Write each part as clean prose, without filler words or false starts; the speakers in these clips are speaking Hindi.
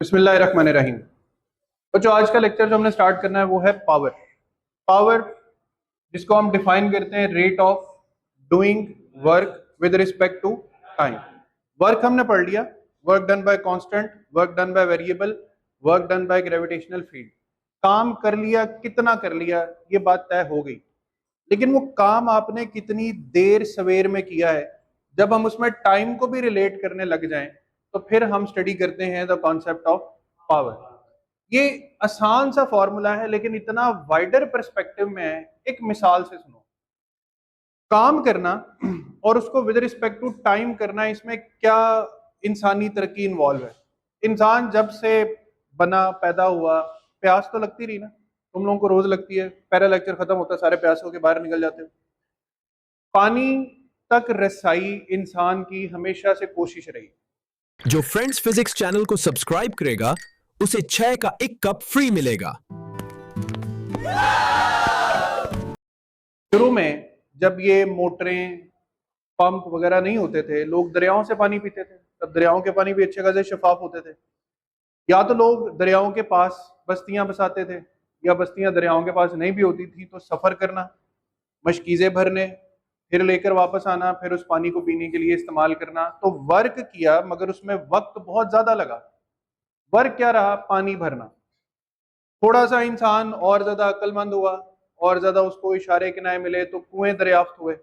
बिस्मिल्लाहिर्रहमानिर्रहीम। तो जो आज का लेक्चर जो हमने स्टार्ट करना है वो है पावर। पावर जिसको हम डिफाइन करते हैं rate of doing work with respect to time. Work हमने पढ़ लिया, work done by constant, work done by variable, work done by gravitational field. काम कर लिया, कितना कर लिया ये बात तय हो गई, लेकिन वो काम आपने कितनी देर सवेर में किया है, जब हम उसमें टाइम को भी रिलेट करने लग जाएं तो फिर हम स्टडी करते हैं द कॉन्सेप्ट ऑफ पावर। ये आसान सा फॉर्मूला है लेकिन इतना वाइडर पर्सपेक्टिव में है। एक मिसाल से सुनो, काम करना और उसको विद रिस्पेक्ट टू टाइम करना, इसमें क्या इंसानी तरक्की इन्वॉल्व है। इंसान जब से बना पैदा हुआ, प्यास तो लगती रही ना, तुम लोगों को रोज लगती है, पहला लेक्चर खत्म होता है सारे प्यास होके बाहर निकल जाते हो। पानी तक रसाई इंसान की हमेशा से कोशिश रही। जो फ्रेंड्स फिजिक्स चैनल को सब्सक्राइब करेगा उसे 6 का 1 कप फ्री मिलेगा। शुरू में जब ये मोटरें पंप वगैरह नहीं होते थे, लोग दरियाओं से पानी पीते थे, तब दरियाओं के पानी भी अच्छे खासे शफाफ होते थे। या तो लोग दरियाओं के पास बस्तियां बसाते थे, या बस्तियां दरियाओं के पास नहीं भी होती थी तो सफर करना, मशकीज़ें भरने, फिर लेकर वापस आना, फिर उस पानी को पीने के लिए इस्तेमाल करना। तो वर्क किया मगर उसमें वक्त बहुत ज्यादा लगा। वर्क क्या रहा? पानी भरना। थोड़ा सा इंसान और ज्यादा अक्लमंद हुआ, और ज्यादा उसको इशारे किनारे मिले तो कुएं दरियाफ्त हुए।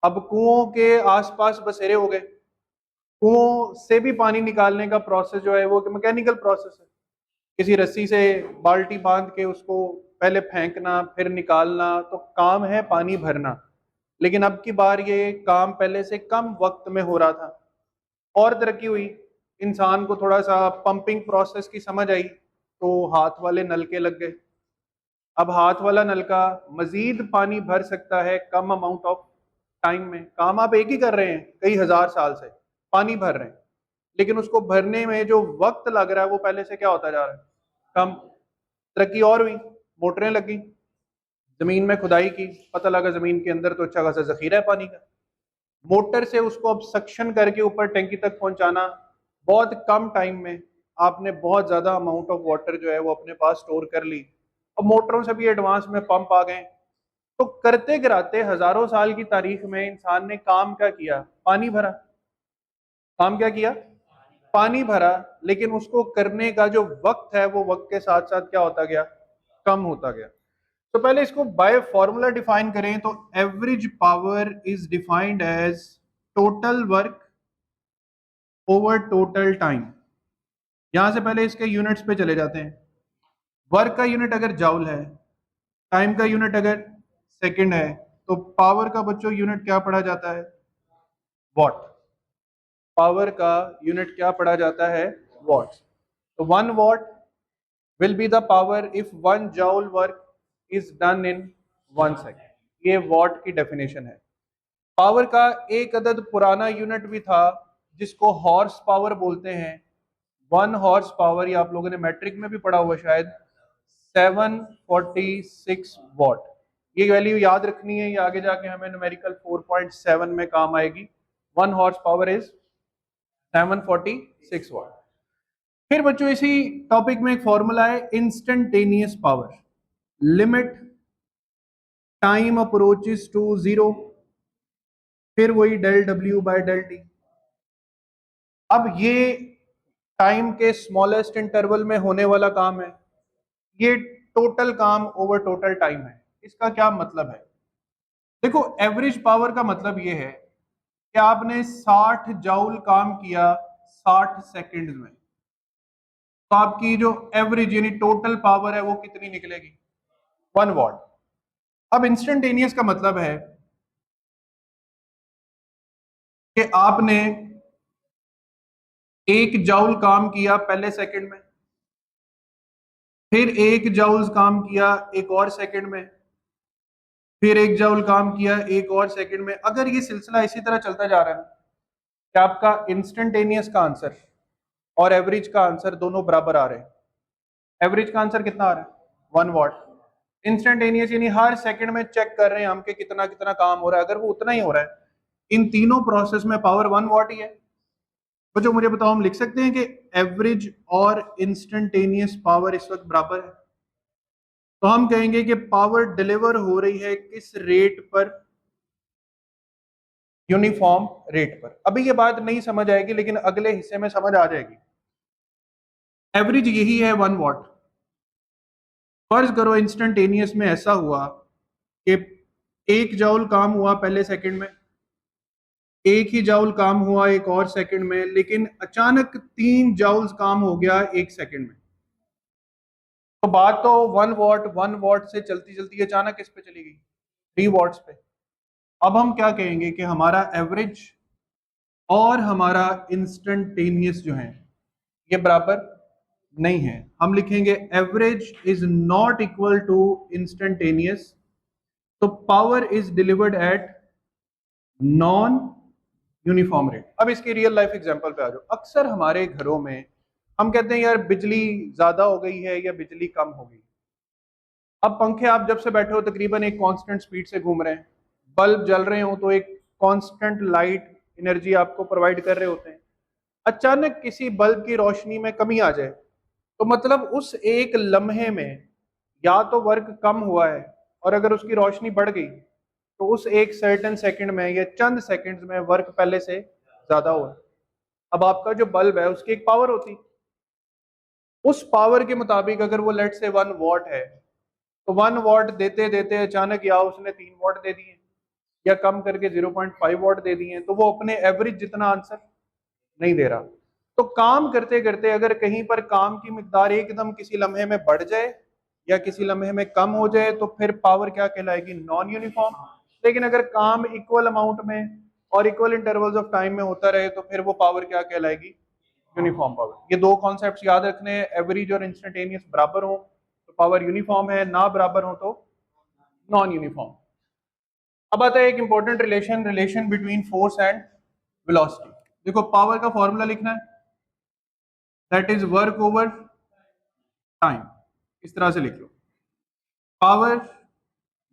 अब कुओं के आसपास बसेरे हो गए। कुओं से भी पानी निकालने का प्रोसेस जो है वो मैकेनिकल प्रोसेस है। किसी रस्सी से बाल्टी बांध के उसको पहले फेंकना फिर निकालना, तो काम है पानी भरना। लेकिन अब की बार ये काम पहले से कम वक्त में हो रहा था। और तरक्की हुई, इंसान को थोड़ा सा पंपिंग प्रोसेस की समझ आई तो हाथ वाले नलके लग गए। अब हाथ वाला नलका मजीद पानी भर सकता है कम अमाउंट ऑफ टाइम में। काम आप एक ही कर रहे हैं कई हजार साल से, पानी भर रहे हैं, लेकिन उसको भरने में जो वक्त लग रहा है वो पहले से क्या होता जा रहा है? कम। तरक्की और हुई, मोटरें लगी, जमीन में खुदाई की, पता लगा जमीन के अंदर तो अच्छा खासा जखीरा है पानी का। मोटर से उसको अब सक्शन करके ऊपर टैंकी तक पहुंचाना, बहुत कम टाइम में आपने बहुत ज्यादा अमाउंट ऑफ वाटर जो है वो अपने पास स्टोर कर ली। अब मोटरों से भी एडवांस में पंप आ गए। तो करते कराते हजारों साल की तारीख में इंसान ने काम क्या किया? पानी भरा। काम क्या किया? पानी भरा। लेकिन उसको करने का जो वक्त है वो वक्त के साथ साथ क्या होता गया? कम होता गया। तो पहले इसको बाय फॉर्मूला डिफाइन करें तो average power is defined as total work over total time. यहां से पहले इसके यूनिट्स पे चले जाते हैं। वर्क का यूनिट अगर जाउल है, टाइम का यूनिट अगर सेकंड है, तो पावर का बच्चों यूनिट क्या पढ़ा जाता है? वॉट। पावर का यूनिट क्या पढ़ा जाता है? वॉट। तो 1 what will be the power if 1 joule work is done in 1 second. ये वॉट की डेफिनेशन है। पावर का एक अदद पुराना यूनिट भी था जिसको हॉर्स पावर बोलते हैं। 1 हॉर्स पावर, ये आप लोगों ने मैट्रिक में भी पढ़ा हुआ शायद, 746 वॉट। ये वैल्यू याद रखनी है, ये आगे जाके हमें न्यूमेरिकल 4.7 में काम आएगी। 1 हॉर्स पावर इज 746 वॉट। फिर बच्चों इसी टॉपिक में एक फॉर्मूला है instantaneous power. Limit time approaches to 0, फिर वही del W by del T. अब ये टाइम के स्मॉलेस्ट इंटरवल में होने वाला काम है। ये टोटल काम ओवर टोटल टाइम है। इसका क्या मतलब है? देखो, एवरेज पावर का मतलब ये है कि आपने 60 जूल काम किया 60 सेकंड्स में, तो आपकी जो एवरेज यानी टोटल पावर है वो कितनी निकलेगी? 1 वॉट। अब इंस्टेंटेनियस का मतलब है कि आपने 1 जूल काम किया पहले सेकंड में, फिर 1 जूल काम किया एक और सेकंड में, फिर 1 जूल काम किया एक और सेकंड में। अगर ये सिलसिला इसी तरह चलता जा रहा है कि आपका इंस्टेंटेनियस का आंसर और एवरेज का आंसर दोनों बराबर आ रहे हैं। एवरेज का आंसर कितना आ रहा है? 1 वॉट। इंस्टेंटेनियस यानी हर सेकंड में चेक कर रहे हैं हम कि कितना कितना काम हो रहा है। अगर वो उतना ही हो रहा है, इन तीनों प्रोसेस में पावर 1 वॉट ही है। बच्चों मुझे बताओ, हम लिख सकते हैं कि एवरेज और इंस्टेंटेनियस पावर इस वक्त बराबर है? तो हम कहेंगे कि पावर डिलीवर हो रही है किस रेट पर? यूनिफॉर्म रेट पर। अभी ये बात नहीं समझ आएगी लेकिन अगले हिस्से में समझ आ जाएगी। एवरेज यही है 1 वॉट। फर्ज करो इंस्टेंटेनियस में ऐसा हुआ कि 1 जूल काम हुआ पहले सेकंड में, 1 ही जूल काम हुआ एक और सेकंड में, लेकिन अचानक 3 जूल काम हो गया 1 सेकंड में। तो बात तो 1 वॉट से चलती चलती अचानक किस पे चली गई? 3 वॉट्स पे। अब हम क्या कहेंगे कि हमारा एवरेज और हमारा इंस्टेंटेनियस जो है ये बराबर नहीं है। हम लिखेंगे average is not equal to instantaneous. तो power is delivered at non uniform rate. अब इसकी रियल लाइफ एग्जांपल पे आ जाओ। अक्सर हमारे घरों में हम कहते हैं यार बिजली ज्यादा हो गई है या बिजली कम हो गई। अब पंखे आप जब से बैठे हो तकरीबन एक कांस्टेंट स्पीड से घूम रहे हैं, बल्ब जल रहे हो तो एक कांस्टेंट लाइट एनर्जी आपको प्रोवाइड कर रहे होते हैं। अचानक किसी बल्ब की रोशनी में कमी आ जाए तो मतलब उस एक लम्हे में या तो वर्क कम हुआ है, और अगर उसकी रोशनी बढ़ गई तो उस एक सर्टेन सेकंड में या चंद सेकंड्स में वर्क पहले से ज्यादा हुआ। अब आपका जो बल्ब है उसकी एक पावर होती, उस पावर के मुताबिक अगर वो लेट से 1 वॉट है तो 1 वॉट देते देते अचानक या उसने 3 वॉट दे दिए या कम करके 0.5 वॉट दे दिए, तो वो अपने एवरेज जितना आंसर नहीं दे रहा। तो काम करते करते अगर कहीं पर काम की मिकदार एकदम किसी लम्हे में बढ़ जाए या किसी लम्हे में कम हो जाए तो फिर पावर क्या कहलाएगी? Non uniform. लेकिन अगर काम इक्वल अमाउंट में और इक्वल इंटरवल्स ऑफ टाइम में होता रहे तो फिर वो पावर क्या कहलाएगी? Uniform power. ये दो कॉन्सेप्ट्स याद रखने हैं। एवरेज और इंस्टेंटेनियस बराबर हो तो पावर यूनिफॉर्म है, ना बराबर हो तो नॉन यूनिफॉर्म। अब आता है एक important relation between force and velocity. देखो पावर का फॉर्मूला लिखना है, that is work over time. इस तरह से लिख लो, पावर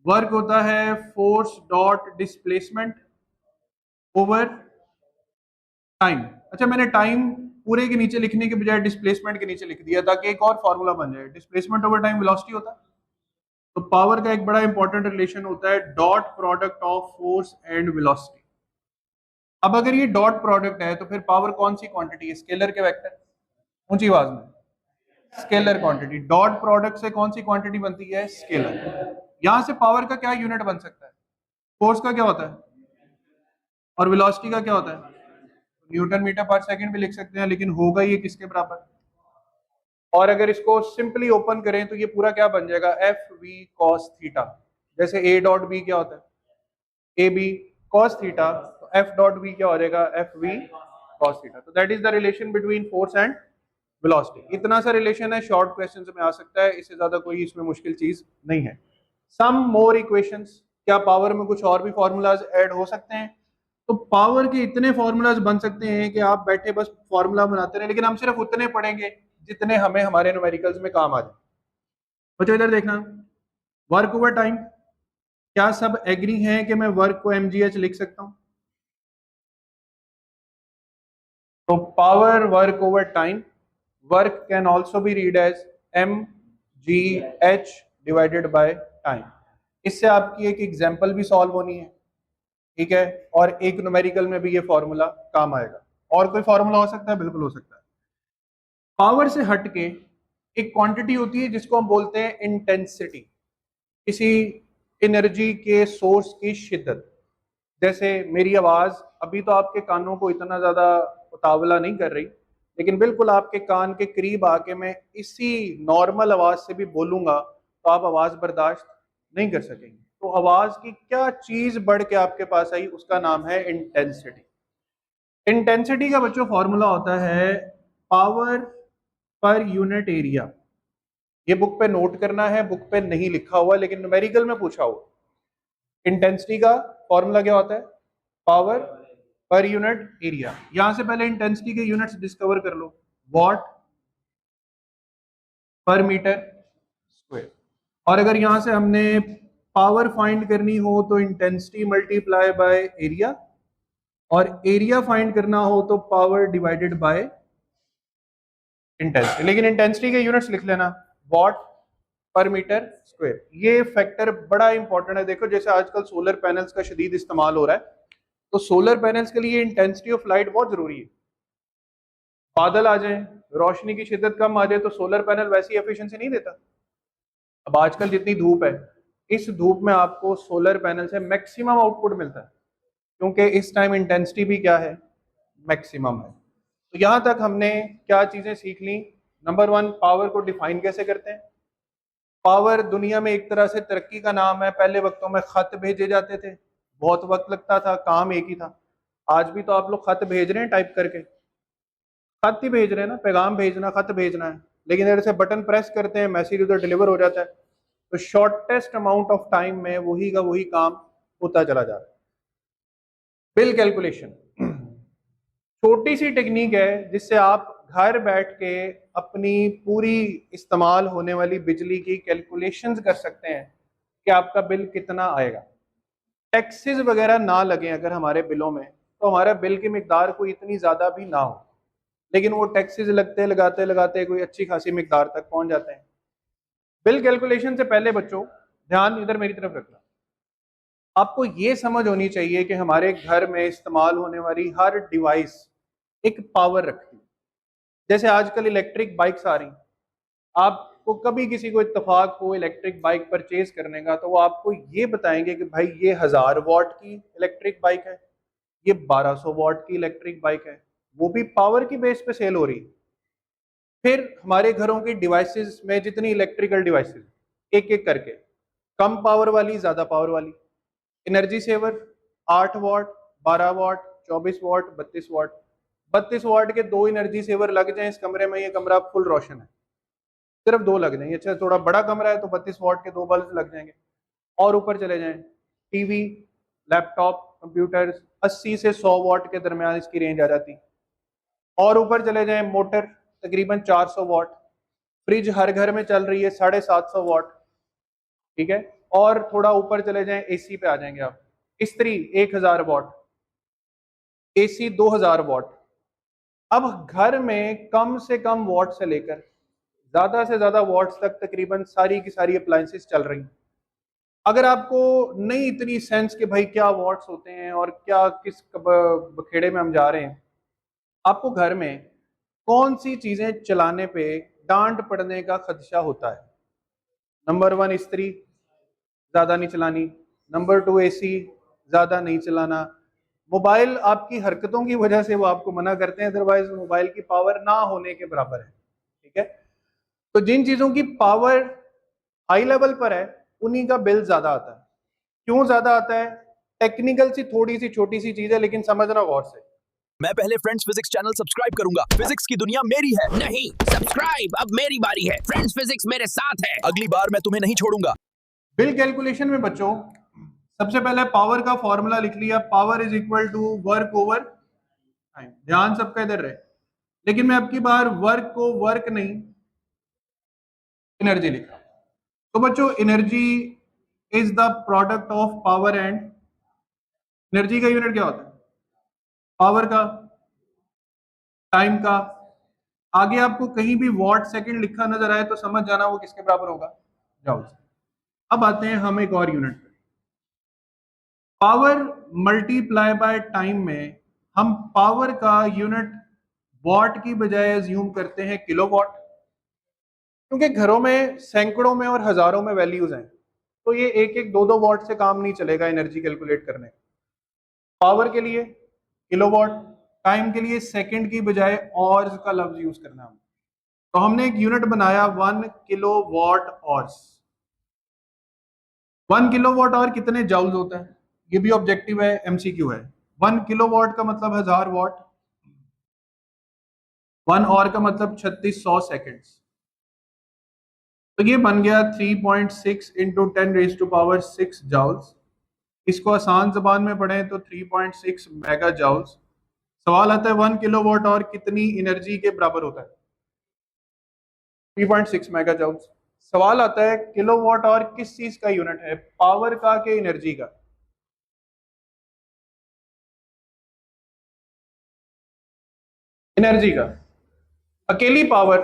वर्क होता है force dot displacement over time. अच्छा मैंने टाइम पूरे के नीचे लिखने के बजाय डिस्प्लेसमेंट के नीचे लिख दिया ताकि एक और फॉर्मूला बन जाए। डिस्प्लेसमेंट ओवर टाइम वेलोसिटी होता है। तो पावर का एक बड़ा इंपॉर्टेंट रिलेशन होता है dot product of force and velocity. अब अगर ये डॉट प्रोडक्ट है तो फिर पावर कौन सी क्वांटिटी है? स्केलर के वेक्टर। ऊंची आवाज में, स्केलर क्वांटिटी। डॉट प्रोडक्ट से कौन सी क्वांटिटी बनती है? स्केलर। यहां से पावर का क्या यूनिट बन सकता है? फोर्स का क्या होता है और वेलोसिटी का क्या होता है? न्यूटन मीटर पर सेकंड भी लिख सकते हैं, लेकिन होगा ये किसके बराबर? और अगर इसको सिंपली ओपन करें तो ये पूरा क्या बन जाएगा? F V cos theta. जैसे ए डॉट बी क्या होता है? ए बी कॉस थीटा, तो एफ डॉट बी क्या हो जाएगा? F V cos theta. तो that is the relation between force and velocity. इतना सा रिलेशन है, शॉर्ट क्वेश्चन में आ सकता है, इससे ज्यादा कोई इसमें मुश्किल चीज नहीं है। सम मोर इक्वेशंस, क्या पावर में कुछ और भी फॉर्मूलाज ऐड हो सकते हैं? तो पावर के इतने फॉर्मूलाज बन सकते हैं कि आप बैठे बस फॉर्मूला बनाते रहे, लेकिन हम सिर्फ उतने पढ़ेंगे जितने हमें हमारे न्यूमेरिकल्स में काम आ जाए। बच्चों इधर देखना, वर्क ओवर टाइम। क्या सब एग्री हैं कि मैं वर्क को mgh लिख सकता हूं? तो power work over time, work can also be read as mgh divided by time. इससे आपकी एक एग्जाम्पल भी सॉल्व होनी है, ठीक है, और एक न्यूमेरिकल में भी ये फॉर्मूला काम आएगा। और कोई फॉर्मूला हो सकता है? बिल्कुल हो सकता है। पावर से हटके एक क्वांटिटी होती है जिसको हम बोलते हैं इंटेंसिटी, किसी एनर्जी के सोर्स की शिद्दत। जैसे मेरी आवाज अभी तो आपके कानों को इतना ज्यादा उतावला नहीं कर रही, लेकिन बिल्कुल आपके कान के करीब आके मैं इसी नॉर्मल आवाज से भी बोलूंगा तो आप आवाज बर्दाश्त नहीं कर सकेंगे। तो आवाज की क्या चीज बढ़ के आपके पास आई, उसका नाम है इंटेंसिटी। इंटेंसिटी का बच्चों फॉर्मूला होता है पावर पर यूनिट एरिया। ये बुक पे नोट करना है, बुक पे नहीं लिखा हुआ लेकिन न्यूमेरिकल में पूछा हुआ। इंटेंसिटी का फॉर्मूला क्या होता है? Power per unit area. यहां से पहले इंटेंसिटी के यूनिट्स डिस्कवर कर लो, वॉट पर मीटर स्क्वायर। और अगर यहां से हमने पावर फाइंड करनी हो तो इंटेंसिटी मल्टीप्लाई बाय एरिया, और एरिया फाइंड करना हो तो पावर डिवाइडेड बाय इंटेंसिटी। लेकिन इंटेंसिटी के यूनिट्स लिख लेना, वॉट पर मीटर स्क्वायर। ये फैक्टर बड़ा इंपॉर्टेंट है। देखो जैसे आजकल सोलर पैनल्स का शदीद इस्तेमाल हो रहा है, तो सोलर पैनल्स के लिए इंटेंसिटी ऑफ लाइट बहुत जरूरी है। बादल आ जाए, रोशनी की शिद्दत कम आ जाए, तो सोलर पैनल वैसी एफिशिएंसी नहीं देता। अब आजकल जितनी धूप है, इस धूप में आपको सोलर पैनल से मैक्सिमम आउटपुट मिलता है, क्योंकि इस टाइम इंटेंसिटी भी क्या है, मैक्सिमम है। तो यहां तक हमने क्या चीजें सीख ली। नंबर वन, पावर को डिफाइन कैसे करते हैं। पावर दुनिया में एक तरह से तरक्की का नाम है। पहले वक्तों में खत भेजे जाते थे, बहुत वक्त लगता था, काम एक ही था। आज भी तो आप लोग खत भेज रहे हैं टाइप करके, खत ही भेज रहे हैं ना, पैगाम भेजना, खत भेजना है। लेकिन इधर से बटन प्रेस करते हैं, मैसेज उधर डिलीवर हो जाता है। तो शॉर्टेस्ट अमाउंट ऑफ टाइम में वही का वही काम होता चला जा रहा है। बिल कैलकुलेशन छोटी सी टेक्निक है जिससे आप घर बैठ के अपनी पूरी इस्तेमाल होने वाली बिजली की कैलकुलेशंस कर सकते हैं कि आपका बिल कितना आएगा। टैक्सेस वगैरह ना लगे अगर हमारे बिलों में, तो हमारा बिल की मिकदार कोई इतनी ज़्यादा भी ना हो। लेकिन वो टैक्सेस लगते लगाते लगाते कोई अच्छी खासी मिकदार तक पहुंच जाते हैं। बिल कैलकुलेशन से पहले बच्चों, ध्यान इधर मेरी तरफ रखना। आपको ये समझ होनी चाहिए कि हमारे घर में इस्तेमाल होने वाली हर डिवाइस एक पावर रखती है। जैसे आजकल इलेक्ट्रिक बाइक्स आ रही, आपको कभी किसी को इत्तेफाक हो इलेक्ट्रिक बाइक परचेज करने का, तो वो आपको ये बताएंगे कि भाई ये 1000 वॉट की इलेक्ट्रिक बाइक है, ये 1200 वॉट की इलेक्ट्रिक बाइक है, वो भी पावर की बेस पे सेल हो रही है। फिर हमारे घरों की डिवाइसेस में जितनी इलेक्ट्रिकल डिवाइसेस, एक एक करके, कम पावर वाली, ज्यादा पावर वाली, energy saver 8 watt, 12 watt, 24 watt, 32 watt. 32 watt के दो एनर्जी सेवर लग जाएं इस कमरे में, ये कमरा फुल रोशन है, सिर्फ दो लग जाएंगे। अच्छा थोड़ा बड़ा कमरा है तो 32 वॉट के दो बल्ब लग जाएंगे। और ऊपर चले जाएं, टीवी, लैपटॉप, कंप्यूटर, 80 से 100 वॉट के दरमियान इसकी रेंज आ जाती। और ऊपर चले जाएं, मोटर तकरीबन 400 वॉट, फ्रिज हर घर में चल रही है 750 वॉट, ठीक है। और थोड़ा ऊपर चले जाएं, एसी पे आ जाएंगे आप, इस्त्री 1000 वॉट, एसी 2000 वॉट। अब घर में कम से कम वॉट से लेकर ज्यादा से ज्यादा वॉट्स तक तकरीबन सारी की सारी अप्लायंसेस चल रही हैं। अगर आपको नहीं इतनी सेंस कि भाई क्या वॉट्स होते हैं और क्या किस बखेड़े में हम जा रहे हैं, आपको घर में कौन सी चीजें चलाने पे डांट पड़ने का खदशा होता है। नंबर वन, इस्त्री ज्यादा नहीं चलानी। नंबर टू, एसी ज्यादा नहीं चलाना। मोबाइल आपकी हरकतों की वजह से वो आपको मना करते हैं, अदरवाइज मोबाइल की पावर ना होने के बराबर है, ठीक है। तो जिन चीजों की पावर हाई लेवल पर है उन्हीं का बिल ज्यादा आता है। क्यों ज्यादा आता है? टेक्निकल सी थोड़ी सी छोटी सी चीज है, लेकिन समझना गौर से। मैं पहले फ्रेंड्स फिजिक्स चैनल सब्सक्राइब करूंगा, फिजिक्स की दुनिया मेरी है। नहीं, सब्सक्राइब अब मेरी बारी है। फ्रेंड्स फिजिक्स मेरे साथ है। अगली बार मैं तुम्हें नहीं छोड़ूंगा। बिल कैलकुलेशन में बच्चों सबसे पहले पावर का फॉर्मूला लिख लिया, power is equal to work over time. ध्यान सबका इधर रहे, लेकिन मैं अब की बार वर्क को वर्क नहीं, एनर्जी लिख रहा हूं। तो बच्चों energy is the product of power and, energy का यूनिट क्या होता है? पावर का, टाइम का। आगे आपको कहीं भी वॉट सेकंड लिखा नजर आए तो समझ जाना वो किसके बराबर होगा, जाओ। अब आते हैं हम एक और यूनिट पे। पावर मल्टीप्लाई बाय टाइम में हम पावर का यूनिट वॉट की बजाय अज्यूम करते हैं किलोवाट, क्योंकि घरों में सैकड़ों में और हजारों में वैल्यूज हैं, तो ये एक एक दो दो वॉट से काम नहीं चलेगा एनर्जी कैलकुलेट करने। पावर के लिए किलोवाट, टाइम के लिए सेकंड की बजाय ऑर्स का लफ्ज यूज करना है। तो हमने एक यूनिट बनाया 1 किलोवाट ऑर्स। 1 किलोवाट और कितने जाउल्स होता है, ये भी ऑब्जेक्टिव है, एमसीक्यू है। 1 किलोवाट का मतलब 1000 वॉट, 1 और का मतलब 3600 सेकेंड्स। तो ये बन गया 3.6 इंटू 10⁻⁶ जाउल्स। इसको आसान जबान में पढ़ें तो 3.6 मेगा जाउल्स। सवाल आता है 1 किलोवाट और कितनी एनर्जी के बराबर होता है? 3.6 मेगा जाउल्स। सवाल आता है किलोवाट और किस चीज का यूनिट है, पावर का कि एनर्जी का? एनर्जी का। अकेली पावर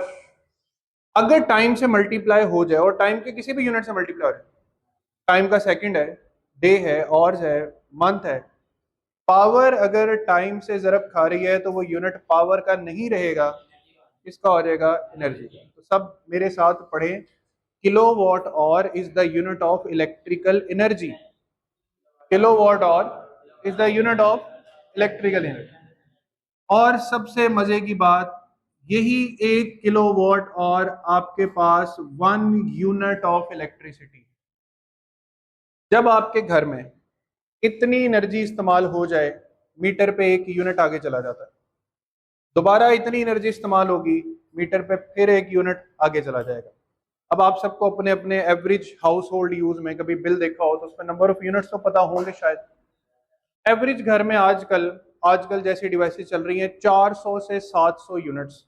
अगर टाइम से मल्टीप्लाई हो जाए, और टाइम के किसी भी यूनिट से मल्टीप्लाई हो जाए, टाइम का सेकंड है, डे है, आवर्स है, मंथ है, पावर अगर टाइम से ज़रब खा रही है तो वो यूनिट पावर का नहीं रहेगा, इसका हो जाएगा एनर्जी का। तो सब मेरे साथ पढ़ें, kilowatt hour is the unit of electrical energy. Kilowatt hour is the unit of electrical energy. और सबसे मजे की बात, यही 1 किलोवाट और आपके पास 1 यूनिट ऑफ इलेक्ट्रिसिटी। जब आपके घर में इतनी एनर्जी इस्तेमाल हो जाए, मीटर पे 1 यूनिट आगे चला जाता है, दोबारा इतनी एनर्जी इस्तेमाल होगी, मीटर पे फिर 1 यूनिट आगे चला जाएगा। अब आप सबको अपने अपने एवरेज हाउस होल्ड यूज में कभी बिल देखा हो तो उसमें नंबर ऑफ यूनिट्स तो पता होंगे शायद। एवरेज घर में आजकल आजकल जैसी डिवाइसेस चल रही हैं 400 से 700 यूनिट्स,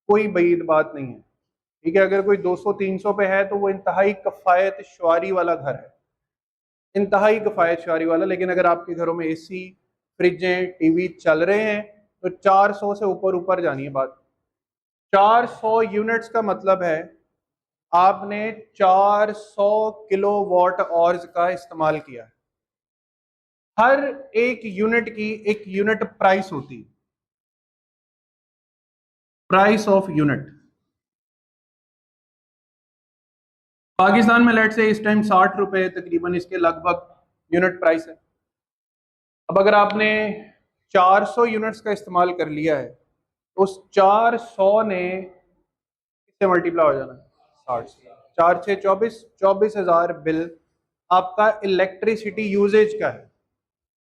कोई बईद बात नहीं है। ठीक है, अगर कोई 200-300 पे है तो वो इंतहाई कफायत शुआरी वाला घर है, इंतहाई कफायत शुआरी वाला। लेकिन अगर आपके घरों में एसी, फ्रिजें, टीवी चल रहे हैं तो 400 से ऊपर ऊपर जानी है बात। 400 यूनिट्स का मतलब है आपने 400 किलोवाट आवर्स का इस्तेमाल किया है। हर एक यूनिट की एक यूनिट प्राइस होती है, प्राइस ऑफ यूनिट। पाकिस्तान में लेट से इस टाइम 60 रुपए तकरीबन इसके लगभग यूनिट प्राइस है। अब अगर आपने 400 यूनिट्स का इस्तेमाल कर लिया है तो उस 400 ने किससे मल्टीप्लाई हो जाना है? 60 से। 4 6 24, 24,000 बिल आपका इलेक्ट्रिसिटी यूजेज का है।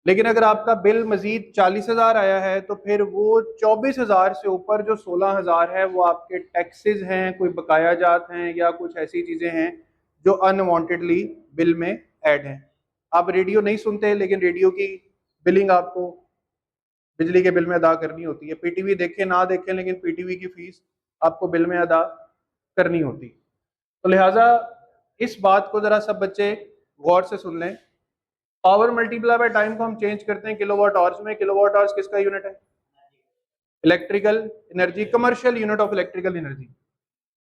लेकिन अगर आपका बिल मजीद 40,000 आया है तो फिर वो 24,000 से ऊपर जो 16,000 है वो आपके टैक्सेस हैं, कोई बकाया जात हैं, या कुछ ऐसी चीज़ें हैं जो अनवांटेडली बिल में ऐड हैं। आप रेडियो नहीं सुनते, लेकिन रेडियो की बिलिंग आपको बिजली के बिल में अदा करनी होती है। पीटीवी देखें ना देखें, लेकिन पीटीवी की फीस आपको बिल में अदा करनी होती है। तो लिहाजा इस बात को ज़रा सब बच्चे गौर से सुन लें। पावर मल्टीप्लाई बाय टाइम को हम चेंज करते हैं किलोवाट आवर्स में। किलोवाट आवर्स किसका यूनिट है? Electrical energy, commercial unit of electrical energy.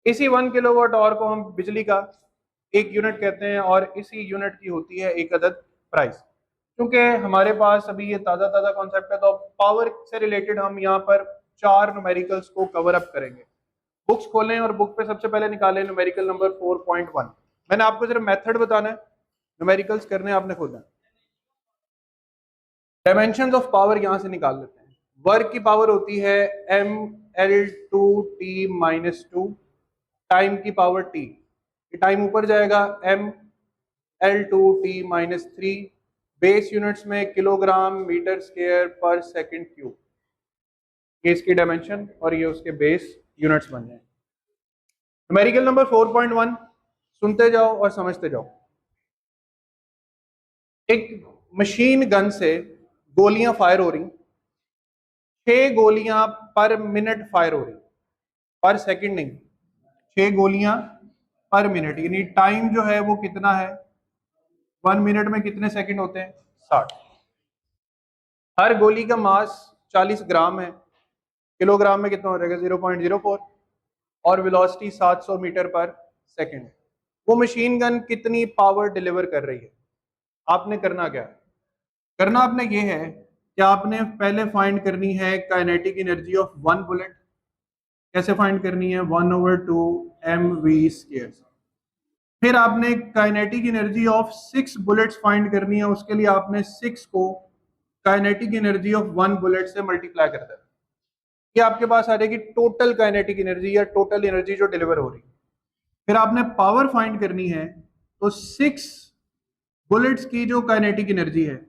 इसी 1 किलोवाट आवर को हम बिजली का एक यूनिट कहते हैं, और इसी यूनिट की होती है एक अदद प्राइस। क्योंकि हमारे पास अभी ये ताज़ा ताज़ा कॉन्सेप्ट है तो पावर से रिलेटेड हम यहाँ पर 4 न्यूमेरिकल्स को कवर अप करेंगे। बुक्स खोलें और बुक पे सबसे पहले निकालें न्यूमेरिकल नंबर 4.1। मैंने आपको सिर्फ मेथड बताना है, न्यूमेरिकल्स करने आपने खुद है। डायमेंशंस ऑफ पावर यहां से निकाल लेते हैं। वर्क की पावर होती है mL2T-2, टाइम की पावर T, टाइम ऊपर जाएगा mL2T-3, बेस यूनिट्स में किलोग्राम मीटर स्क्वायर पर सेकंड क्यूब। ये इसकी डायमेंशन और ये उसके बेस यूनिट्स बन जाए। न्यूमेरिकल नंबर 4.1 सुनते जाओ और समझते जाओ। एक मशीन गन से गोलियां फायर हो रही, 6 गोलियां पर मिनट फायर हो रही, पर सेकंड नहीं, 6 गोलियां पर मिनट, यानी टाइम जो है वो कितना है? 1 मिनट में कितने सेकंड होते हैं? 60। हर गोली का मास 40 ग्राम है, किलोग्राम में कितना हो जाएगा? 0.04, और वेलोसिटी 700 मीटर पर सेकंड है। वो मशीन गन कितनी पावर डिलीवर कर रही है? आपने करना क्या है? करना आपने ये है कि आपने पहले फाइंड करनी है काइनेटिक एनर्जी ऑफ 1 बुलेट। कैसे फाइंड करनी है? 1/2 mv²। फिर आपने kinetic energy of 6 bullets find करनी है। उसके लिए आपने 6 को काइनेटिक एनर्जी ऑफ 1 बुलेट से मल्टीप्लाई कर देना। ये आपके पास आ जाएगी टोटल काइनेटिक एनर्जी या टोटल एनर्जी जो डिलीवर हो रही है। फिर आपने पावर फाइंड करनी है, तो 6 बुलेट्स की जो काइनेटिक एनर्जी है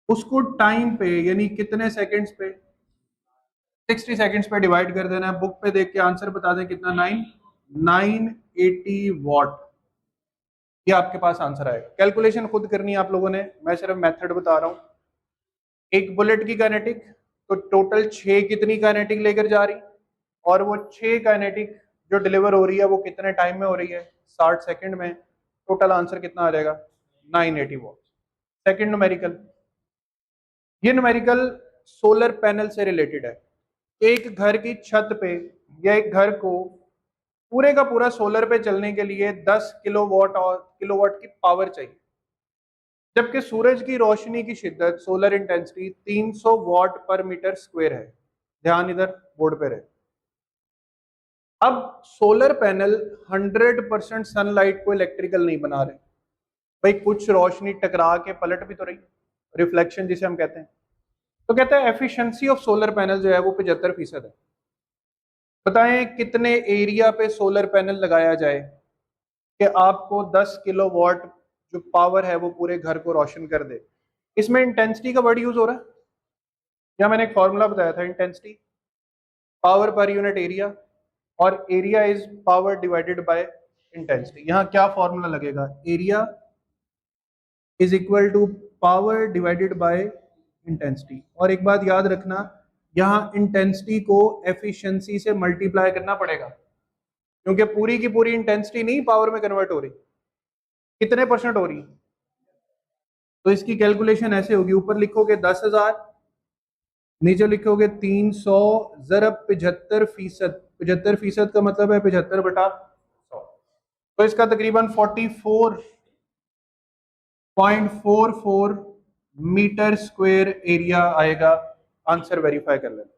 उसको टाइम पे, यानी कितने सेकंड्स पे? 60 सेकंड्स पे डिवाइड कर देना है। बुक पे देख के आंसर बता दें कितना? 980 वॉट। ये आपके पास आंसर आएगा। कैलकुलेशन खुद करनी है आप लोगों ने, मैं सिर्फ मेथड बता रहा हूं। एक बुलेट की काइनेटिक, तो टोटल 6 कितनी काइनेटिक लेकर जा रही, और वो 6 काइनेटिक जो डिलीवर हो रही है वो कितने टाइम में हो रही है? 60 सेकंड में। टोटल आंसर कितना आ जाएगा? 980 वॉट। सेकंड न्यूमेरिकल, ये न्यूमेरिकल सोलर पैनल से रिलेटेड है। एक घर की छत पे या एक घर को पूरे का पूरा सोलर पे चलने के लिए 10 किलोवाट की पावर चाहिए, जबकि सूरज की रोशनी की शिद्दत सोलर इंटेंसिटी 300 वाट पर मीटर स्क्वायर है। ध्यान इधर बोर्ड पे रहे। अब सोलर पैनल 100% सनलाइट को इलेक्ट्रिकल नहीं बना रहे भाई, कुछ रोशनी टकरा के पलट भी तो रही, रिफ्लेक्शन जिसे हम कहते हैं। तो कहते हैं एफिशिएंसी ऑफ सोलर पैनल जो है वो 75% है। बताएं कितने एरिया पे सोलर पैनल लगाया जाए कि आपको 10 किलोवाट जो पावर है वो पूरे घर को रोशन कर दे। इसमें इंटेंसिटी का वर्ड यूज हो रहा है, या मैंने एक फॉर्मूला बताया था, intensity power per unit area, और area is power divided by intensity. यहाँ क्या फॉर्मूला लगेगा, area is equal to power divided by intensity. और एक बात याद रखना, यहाँ इंटेंसिटी को एफिशिएंसी से मल्टीप्लाई करना पड़ेगा, क्योंकि पूरी की पूरी इंटेंसिटी नहीं पावर में कन्वर्ट हो रही, कितने परसेंट हो रही है। तो इसकी कैलकुलेशन ऐसे होगी, ऊपर लिखोगे 10,000, नीचे लिखोगे 300 ज़रब 75%। 75% का मतलब है 75/100। तो इसका तकरीबन 44.44 मीटर स्क्वायर एरिया आएगा। आंसर वेरीफाई कर लेना,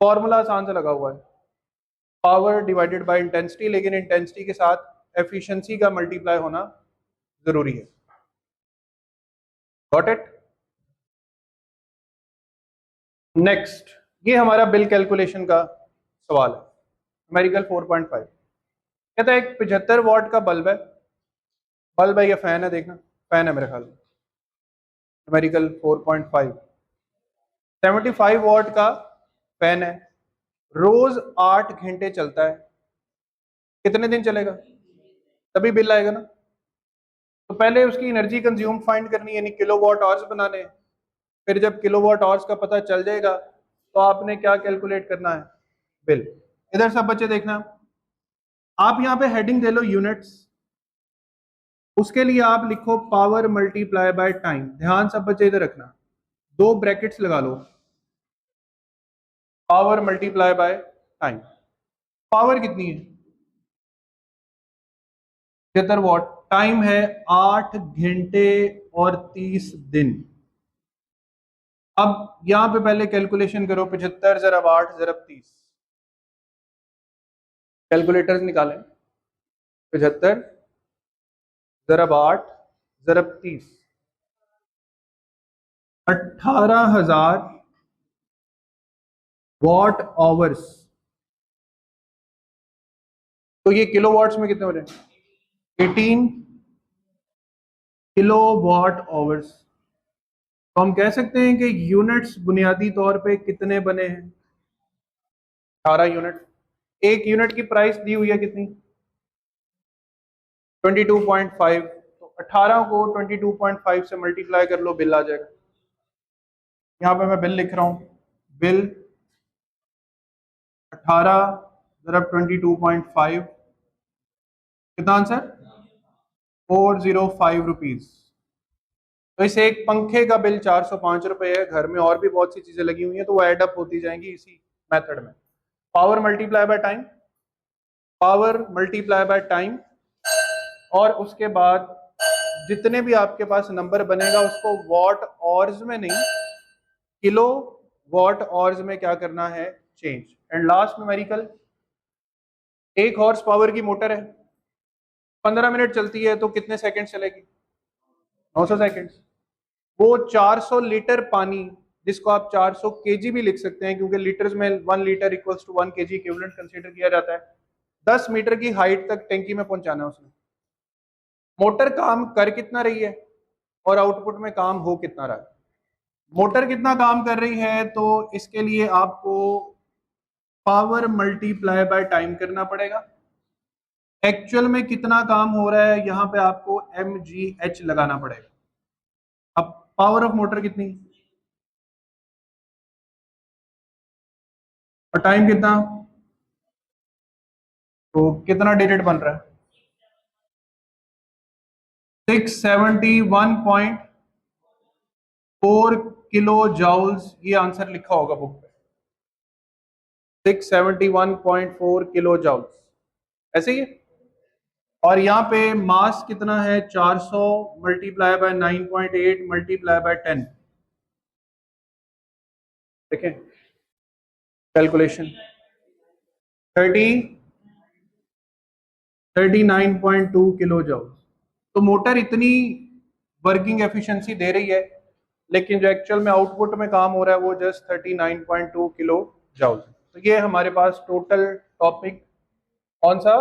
फॉर्मूला आसान से लगा हुआ है, पावर डिवाइडेड बाय इंटेंसिटी, लेकिन इंटेंसिटी के साथ एफिशिएंसी का मल्टीप्लाई होना जरूरी है। Got it. नेक्स्ट, ये हमारा बिल कैलकुलेशन का सवाल है, न्यूमेरिकल 4.5। कहता है एक 75 वाट का बल्ब है, बल्ब है या फैन है, देखना फैन है मेरे ख्याल में, न्यूमेरिकल 4.5। 75 वाट का फैन है, रोज 8 घंटे चलता है, कितने दिन चलेगा, तभी बिल आएगा ना। तो पहले उसकी एनर्जी कंज्यूम फाइंड करनी है, यानी किलोवाट आवर्स बनाने हैं। फिर जब किलोवाट आवर्स का पता चल जाएगा तो आपने क्या कैलकुलेट करना है, बिल। इधर सब बच्चे देखना, आप यहाँ पे हेडिंग दे लो यूनिट्स, उसके लिए आप लिखो पावर मल्टीप्लाई बाय टाइम। ध्यान सब बच्चे इधर रखना, 2 ब्रैकेट्स लगा लो, power multiply by time. Power कितनी है, 75 वाट, टाइम है 8 घंटे और 30 दिन। अब यहां पे पहले कैलकुलेशन करो, 75 ज़रब 8 ज़रब 30, कैलकुलेटर्स निकालें। 75 ज़रब 8 ज़रब 30, 18,000 वॉट आवर्स। तो ये किलो वॉट्स में कितने हो रहे हैं, 18 किलो वॉट आवर्स। तो हम कह सकते हैं कि यूनिट्स बुनियादी तौर पे कितने बने हैं, 18 यूनिट। एक यूनिट की प्राइस दी हुई है कितनी, 22.5। तो 18 को 22.5 से मल्टीप्लाई कर लो, बिल आ जाएगा। यहाँ पे मैं बिल लिख रहा हूं, बिल 18 ज़रब 22.5, कितना आंसर, 405 रुपीज। तो इस एक पंखे का बिल 405 रुपए है, घर में और भी बहुत सी चीजें लगी हुई हैं तो वो एड अप होती जाएंगी इसी मेथड में। Power multiply by time, power multiply by time, और उसके बाद जितने भी आपके पास नंबर बनेगा उसको वॉट आवर्स में नहीं, किलो वॉट आवर्स में क्या करना है, change. And last numerical, 1 horse power की मोटर है, 15 मिनट चलती है, तो कितने सेकंड चलेगी, 900 सेकंड। वो 400 लीटर पानी, जिसको आप 400 केजी भी लिख सकते हैं क्योंकि लीटर्स में 1 litre equals to 1 KG equivalent consider किया जाता है, 10 मीटर की हाइट तक टैंकी में पहुंचाना है उसने। मोटर काम कर कितना रही है और आउटपुट में काम हो कितना रहा है। मोटर कितना काम कर रही है, तो इसके लिए आपको पावर मल्टीप्लाई बाय टाइम करना पड़ेगा। एक्चुअल में कितना काम हो रहा है, यहां पे आपको mgh लगाना पड़ेगा। अब पावर ऑफ मोटर कितनी और टाइम कितना, तो कितना डिजिट बन रहा है, 671.4 किलो जाउल्स। ये आंसर लिखा होगा बुक पे। 671.4 किलो जूल, ऐसे ही है। और यहाँ पे मास कितना है, 400 मल्टीप्लाई बाय 9.8 मल्टीप्लाई बाय 10, देखें कैलकुलेशन 39.2 किलो जूल। तो मोटर इतनी वर्किंग एफिशिएंसी दे रही है, लेकिन जो एक्चुअल में आउटपुट में काम हो रहा है वो जस्ट 39.2 किलो जूल। तो ये हमारे पास टोटल टॉपिक कौन सा,